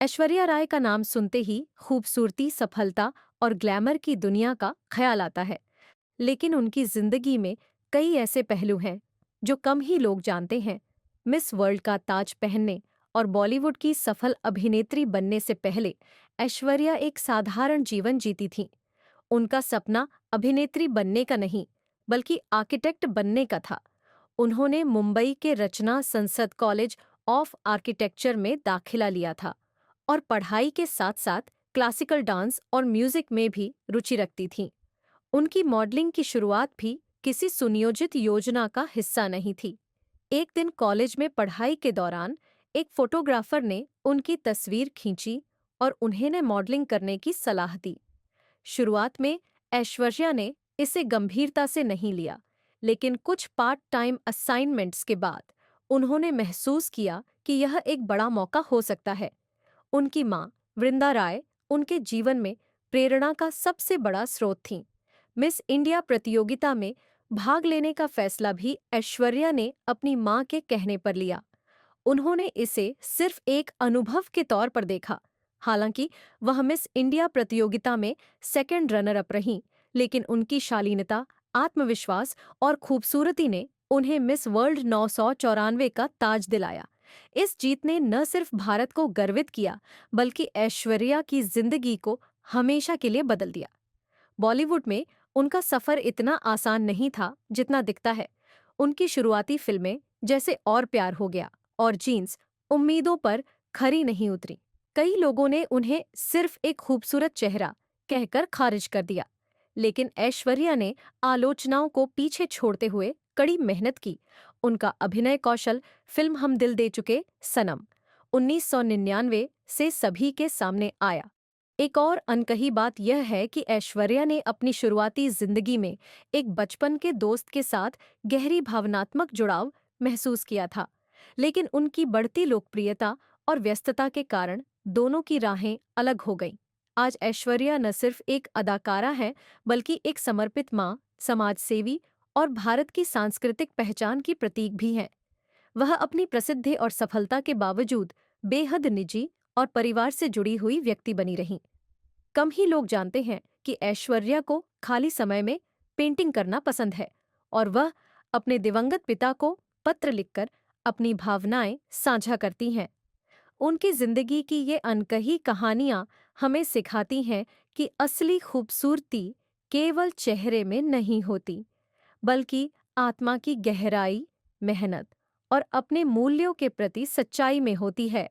ऐश्वर्या राय का नाम सुनते ही खूबसूरती, सफलता और ग्लैमर की दुनिया का ख्याल आता है। लेकिन उनकी जिंदगी में कई ऐसे पहलू हैं जो कम ही लोग जानते हैं। मिस वर्ल्ड का ताज पहनने और बॉलीवुड की सफल अभिनेत्री बनने से पहले ऐश्वर्या एक साधारण जीवन जीती थीं। उनका सपना अभिनेत्री बनने का नहीं, बल्कि आर्किटेक्ट बनने का था। उन्होंने मुंबई के रचना संसद कॉलेज ऑफ आर्किटेक्चर में दाखिला लिया था और पढ़ाई के साथ-साथ क्लासिकल डांस और म्यूजिक में भी रुचि रखती थीं। उनकी मॉडलिंग की शुरुआत भी किसी सुनियोजित योजना का हिस्सा नहीं थी। एक दिन कॉलेज में पढ़ाई के दौरान एक फोटोग्राफर ने उनकी तस्वीर खींची और उन्हें मॉडलिंग करने की सलाह दी। शुरुआत में ऐश्वर्या ने इसे गंभीरता से नहीं लिया, लेकिन कुछ पार्ट टाइम असाइनमेंट्स के बाद उन्होंने महसूस किया कि यह एक बड़ा मौका हो सकता है। उनकी मां वृंदा राय उनके जीवन में प्रेरणा का सबसे बड़ा स्रोत थीं। मिस इंडिया प्रतियोगिता में भाग लेने का फैसला भी ऐश्वर्या ने अपनी मां के कहने पर लिया। उन्होंने इसे सिर्फ एक अनुभव के तौर पर देखा। हालांकि वह मिस इंडिया प्रतियोगिता में सेकंड रनर अप रहीं, लेकिन उनकी शालीनता, आत्मविश्वास और खूबसूरती ने उन्हें मिस वर्ल्ड 994 का ताज दिलाया। इस जीत ने न सिर्फ भारत को गर्वित किया, बल्कि ऐश्वर्या की जिंदगी को हमेशा के लिए बदल दिया। बॉलीवुड में उनका सफर इतना आसान नहीं था जितना दिखता है। उनकी शुरुआती फिल्में जैसे और प्यार हो गया और जीन्स उम्मीदों पर खरी नहीं उतरी। कई लोगों ने उन्हें सिर्फ एक खूबसूरत चेहरा कहकर खारिज कर दिया, लेकिन ऐश्वर्या ने आलोचनाओं को पीछे छोड़ते हुए कड़ी मेहनत की। उनका अभिनय कौशल फिल्म हम दिल दे चुके सनम 1999 से सभी के सामने आया। एक और अनकही बात यह है कि ऐश्वर्या ने अपनी शुरुआती जिंदगी में एक बचपन के दोस्त के साथ गहरी भावनात्मक जुड़ाव महसूस किया था, लेकिन उनकी बढ़ती लोकप्रियता और व्यस्तता के कारण दोनों की राहें अलग हो गईं। आज ऐश्वर्या न सिर्फ एक अदाकारा है, बल्कि एक समर्पित मां, समाजसेवी और भारत की सांस्कृतिक पहचान की प्रतीक भी हैं। वह अपनी प्रसिद्धि और सफलता के बावजूद बेहद निजी और परिवार से जुड़ी हुई व्यक्ति बनी रहीं। कम ही लोग जानते हैं कि ऐश्वर्या को खाली समय में पेंटिंग करना पसंद है और वह अपने दिवंगत पिता को पत्र लिखकर अपनी भावनाएं साझा करती हैं। उनकी जिंदगी की ये अनकही कहानियां हमें सिखाती हैं कि असली खूबसूरती केवल चेहरे में नहीं होती, बल्कि आत्मा की गहराई, मेहनत और अपने मूल्यों के प्रति सच्चाई में होती है।